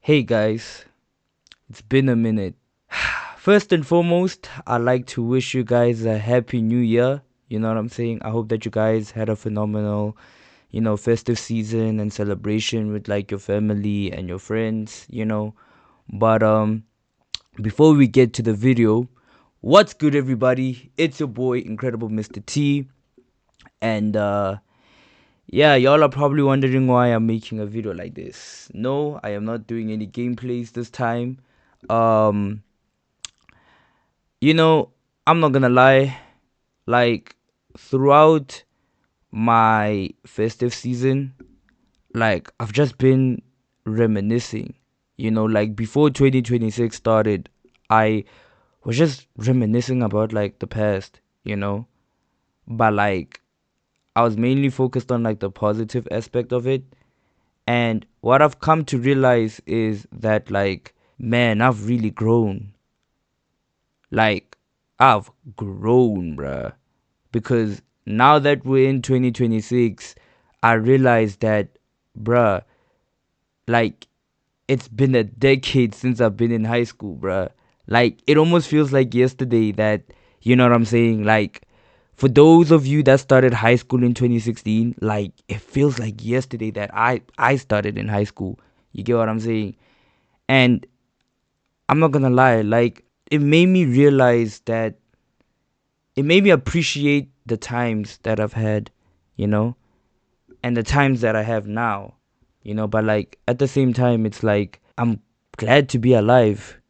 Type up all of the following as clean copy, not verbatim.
Hey guys, it's been a minute. First and foremost, I'd like to wish you guys a happy new year. You know what I'm saying? I hope that you guys had a phenomenal, festive season and celebration with like your family and your friends. But before we get to the video, what's good everybody? It's your boy Incredible Mr. T, and yeah, y'all are probably wondering why I'm making a video like this. No, I am not doing any gameplays this time. Um, you know, I'm not gonna lie, like throughout my festive season, like I've just been reminiscing. Like before 2026 started, I was just reminiscing about like the past. But like I was mainly focused on like the positive aspect of it. And what I've come to realize is that, like, man, I've really grown. Like, I've grown, bruh. Because now that we're in 2026, I realize that, bruh, like, it's been a decade since I've been in high school, bruh. Like, it almost feels like yesterday that, you know what I'm saying? Like, for those of you that started high school in 2016, like, it feels like yesterday that I started in high school. You get what I'm saying? And I'm not gonna lie, like, it made me realize that it made me appreciate the times that I've had, you know, and the times that I have now. But like at the same time, it's like I'm glad to be alive.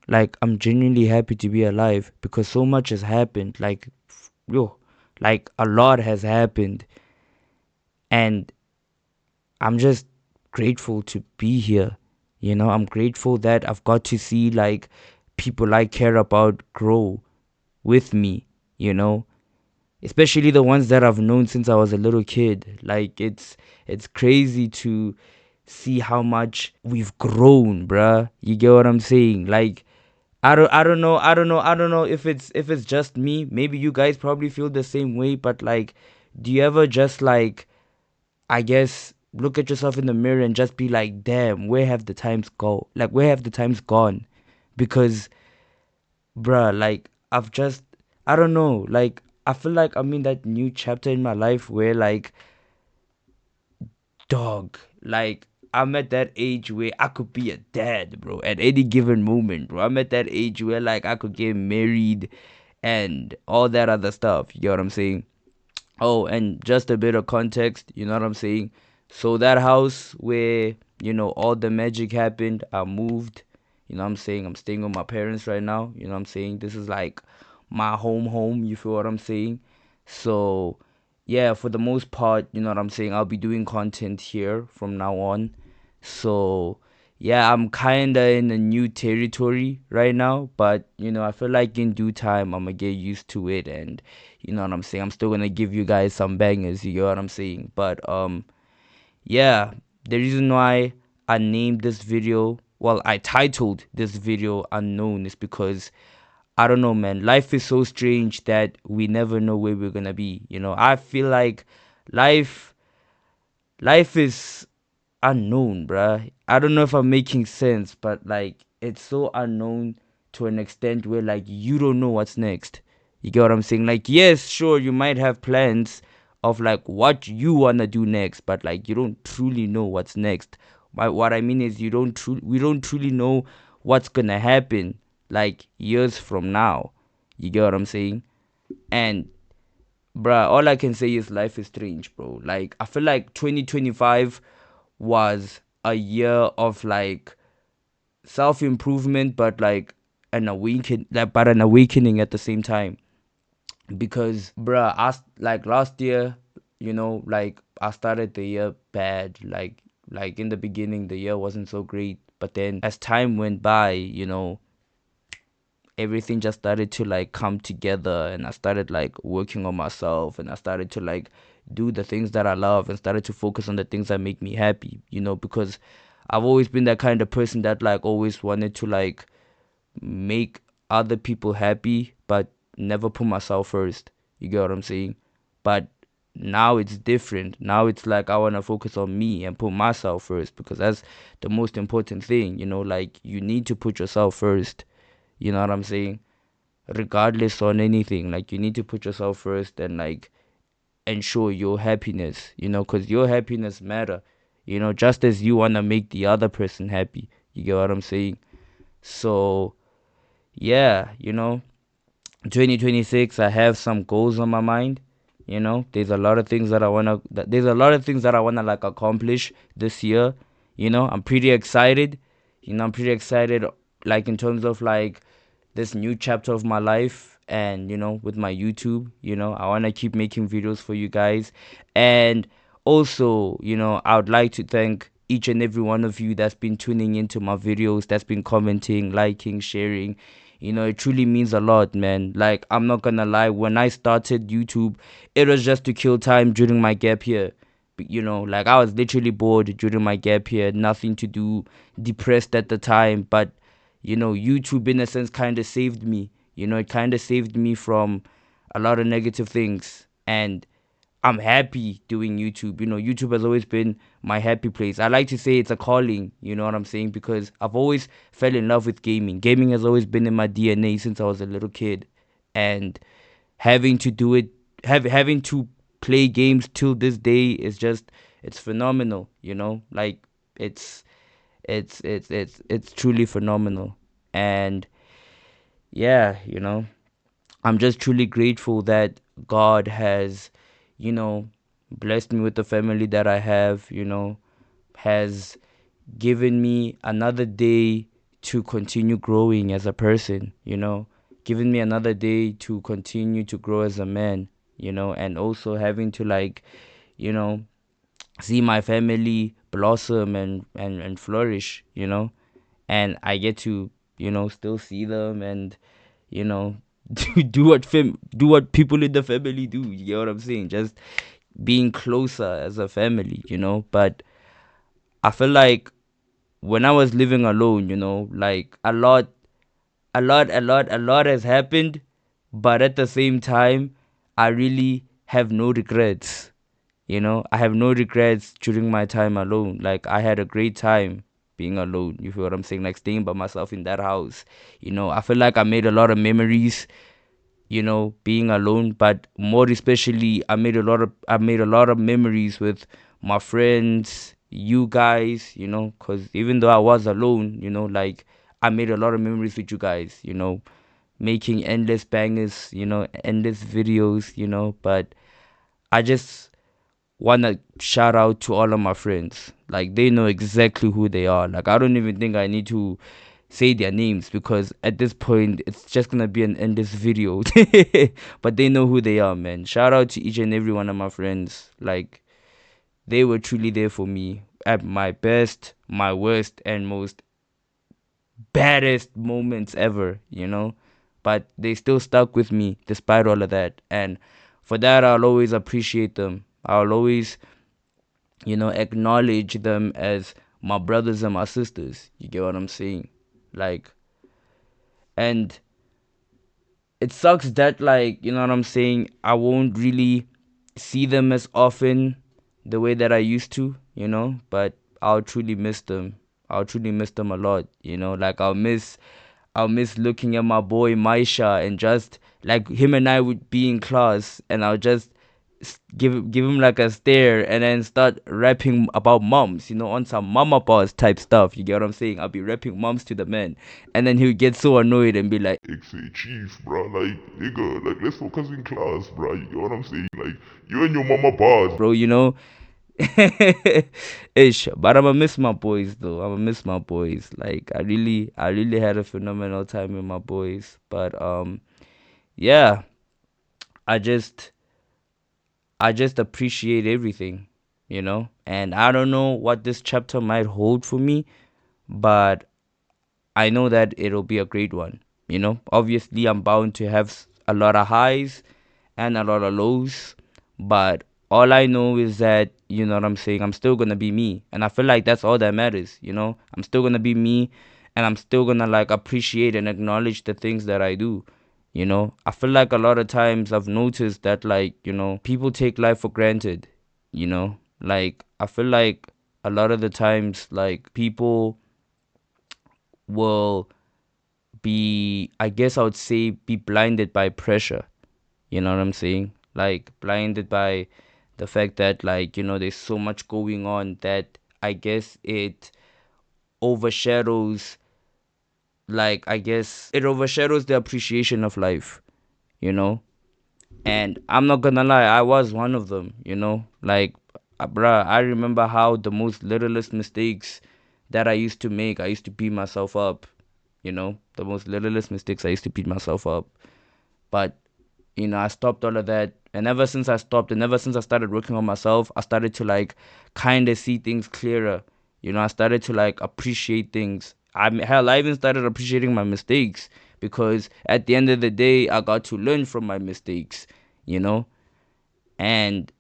Like I'm genuinely happy to be alive because so much has happened. Yo, like a lot has happened, and I'm just grateful to be here. I'm grateful that I've got to see like people I care about grow with me, you know, especially the ones that I've known since I was a little kid. Like it's crazy to see how much we've grown, bruh. You get what I'm saying? Like I don't know if it's just me. Maybe you guys probably feel the same way, but like do you ever just like I guess look at yourself in the mirror and just be like, damn, where have the times go? Like where have the times gone? Because bruh, like I don't know, like I feel like I'm in that new chapter in my life where like dog, like I'm at that age where I could be a dad, bro, at any given moment, bro. I'm at that age where like I could get married and all that other stuff. You get what I'm saying? Oh, and just a bit of context, you know what I'm saying? So that house where, all the magic happened, I moved. You know what I'm saying? I'm staying with my parents right now. You know what I'm saying? This is like my home, you feel what I'm saying? So, yeah, for the most part, you know what I'm saying? I'll be doing content here from now on. So, yeah, I'm kind of in a new territory right now, but I feel like in due time I'm gonna get used to it, and you know what I'm saying? I'm still gonna give you guys some bangers, you get what I'm saying? But yeah, the reason why I named this video, well, I titled this video Unknown is because I don't know, man. Life is so strange that we never know where we're gonna be. I feel like life life is unknown, bruh. I don't know if I'm making sense, but like it's so unknown to an extent where like you don't know what's next. You get what I'm saying? Like, yes, sure, you might have plans of like what you wanna do next, but like you don't truly know what's next. What I mean is we don't truly know what's gonna happen like years from now. You get what I'm saying? And bruh, all I can say is life is strange, bro. Like I feel like 2025 was a year of like self improvement, but like an awakening at the same time. Because, bruh, like last year, like I started the year bad. Like in the beginning, the year wasn't so great. But then as time went by, everything just started to like come together, and I started like working on myself, and I started to like do the things that I love and started to focus on the things that make me happy, because I've always been that kind of person that like always wanted to like make other people happy but never put myself first. You get what I'm saying? But now it's different. Now it's like I want to focus on me and put myself first, because that's the most important thing, like you need to put yourself first. You know what I'm saying? Regardless on anything, like you need to put yourself first and like ensure your happiness, because your happiness matter, just as you want to make the other person happy. You get what I'm saying? So, yeah, 2026, I have some goals on my mind. There's a lot of things that I want to like accomplish this year. I'm pretty excited. I'm pretty excited, like in terms of like this new chapter of my life, and with my YouTube. I want to keep making videos for you guys. And also, I would like to thank each and every one of you that's been tuning into my videos, that's been commenting, liking, sharing. It truly means a lot, man. Like, I'm not gonna lie, when I started YouTube, it was just to kill time during my gap year. Like I was literally bored during my gap year, nothing to do, depressed at the time. But YouTube in a sense kind of saved me. It kind of saved me from a lot of negative things. And I'm happy doing YouTube. YouTube has always been my happy place. I like to say it's a calling, you know what I'm saying? Because I've always fell in love with gaming. Gaming has always been in my DNA since I was a little kid. And having to do it, having to play games till this day is just, it's phenomenal, Like, it's it's truly phenomenal. And yeah, I'm just truly grateful that God has, you know, blessed me with the family that I have, has given me another day to continue growing as a person, given me another day to continue to grow as a man, and also having to like, you know, see my family blossom and flourish, and I get to, still see them and, you know, do what people in the family do. You get what I'm saying? Just being closer as a family, But I feel like when I was living alone, like a lot has happened, but at the same time, I really have no regrets. I have no regrets during my time alone. Like, I had a great time being alone. You feel what I'm saying? Like, staying by myself in that house. I feel like I made a lot of memories, being alone, but more especially, I made a lot of memories with my friends, you guys, because even though I was alone, like, I made a lot of memories with you guys, making endless bangers, endless videos, but I just want to shout out to all of my friends. Like, they know exactly who they are. Like, I don't even think I need to say their names, because at this point it's just gonna be an endless video. But they know who they are, man. Shout out to each and every one of my friends. Like, they were truly there for me at my best, my worst, and most baddest moments ever, but they still stuck with me despite all of that. And for that, I'll always appreciate them. I'll always, acknowledge them as my brothers and my sisters. You get what I'm saying? Like, and it sucks that, like, you know what I'm saying, I won't really see them as often the way that I used to, but I'll truly miss them. I'll truly miss them a lot, like, I'll miss looking at my boy Maisha, and just like him and I would be in class, and I'll just give him like a stare, and then start rapping about moms, on some mama boss type stuff. You get what I'm saying? I'll be rapping moms to the man, and then he'll get so annoyed and be like, Say, chief, bro, like, nigga, like, let's focus in class, bro. You get what I'm saying? Like, you and your mama bars. bro, ish. But I'ma miss my boys though. I'ma miss my boys. Like, I really had a phenomenal time with my boys. But yeah, I just I just appreciate everything, And I don't know what this chapter might hold for me, but I know that it'll be a great one. Obviously, I'm bound to have a lot of highs and a lot of lows, but all I know is that, you know what I'm saying, I'm still gonna be me, and I feel like that's all that matters. I'm still gonna be me, and I'm still gonna like appreciate and acknowledge the things that I do, I feel like a lot of times I've noticed that, like, people take life for granted. Like, I feel like a lot of the times, like, people will be, I guess I would say, be blinded by pressure. You know what I'm saying? Like, blinded by the fact that, like, there's so much going on that I guess it overshadows, like, I guess it overshadows the appreciation of life, you know? And I'm not gonna lie, I was one of them. Like, bruh, I remember how the most littlest mistakes that I used to make, I used to beat myself up. The most littlest mistakes, I used to beat myself up. But I stopped all of that. And ever since I stopped, and ever since I started working on myself, I started to, like, kind of see things clearer. I started to, like, appreciate things. Hell, I even started appreciating my mistakes, because at the end of the day, I got to learn from my mistakes, you know? And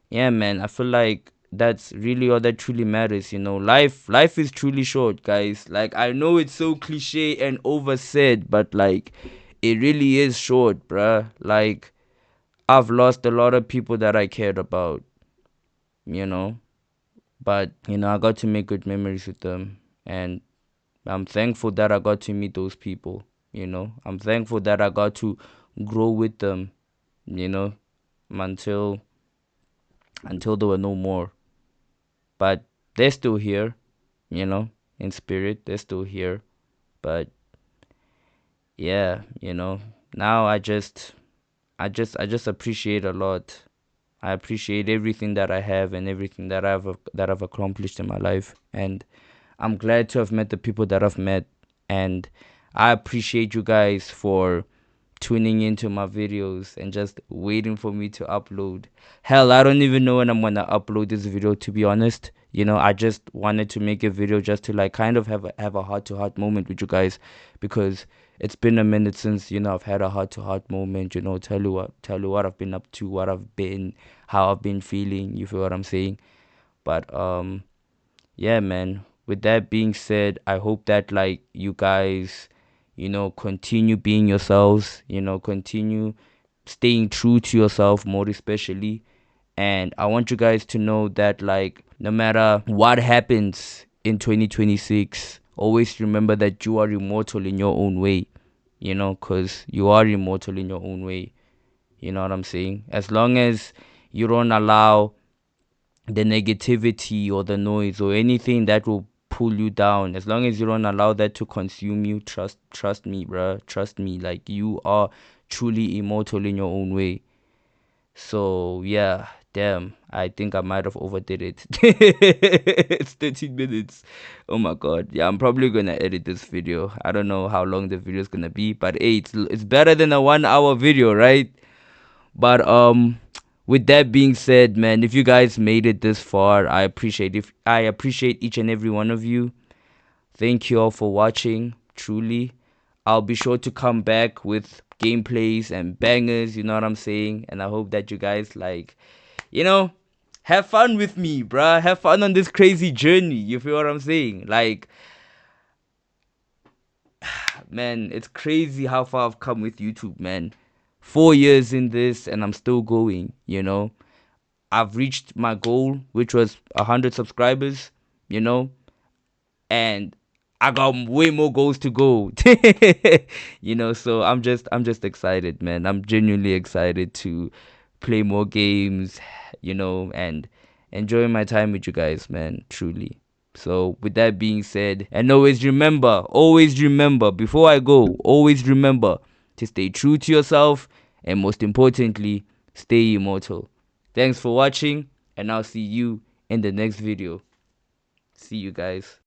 yeah, man, I feel like that's really all that truly matters. Life is truly short, guys. Like, I know it's so cliche and oversaid, but, like, it really is short, bruh. Like, I've lost a lot of people that I cared about, you know, but I got to make good memories with them, and I'm thankful that I got to meet those people. I'm thankful that I got to grow with them, you know, until there were no more. But they're still here, you know, in spirit. They're still here. But yeah, now I just appreciate a lot. I appreciate everything that I have and everything that I've accomplished in my life, and I'm glad to have met the people that I've met, and I appreciate you guys for tuning into my videos and just waiting for me to upload. Hell, I don't even know when I'm gonna upload this video, to be honest. I just wanted to make a video just to, like, kind of have a heart to heart moment with you guys, because it's been a minute since I've had a heart to heart moment. Tell you what I've been up to, how I've been feeling. You feel what I'm saying? But yeah, man, with that being said, I hope that, like, you guys continue being yourselves, continue staying true to yourself, more especially. And I want you guys to know that, like, no matter what happens in 2026, always remember that you are immortal in your own way, because you are immortal in your own way. You know what I'm saying? As long as you don't allow the negativity or the noise or anything that will pull you down, as long as you don't allow that to consume you, trust me, bruh, trust me, like, you are truly immortal in your own way. So yeah, damn, I think I might have overdid it. It's 13 minutes. Oh my god. Yeah, I'm probably gonna edit this video. I don't know how long the video is gonna be, but hey, it's better than a 1 hour video, right? But with that being said, man, if you guys made it this far, I appreciate each and every one of you. Thank you all for watching. Truly, I'll be sure to come back with gameplays and bangers. You know what I'm saying? And I hope that you guys, like, have fun with me, bruh. Have fun on this crazy journey. You feel what I'm saying? Like, man, it's crazy how far I've come with YouTube, man. 4 years in this, and I'm still going. I've reached my goal, which was 100 subscribers, you know, and I got way more goals to go. So I'm just excited, man. I'm genuinely excited to play more games, and enjoy my time with you guys, man, truly. So with that being said, and always remember, before I go, always remember to stay true to yourself, and most importantly, stay immortal. Thanks for watching, and I'll see you in the next video. See you guys.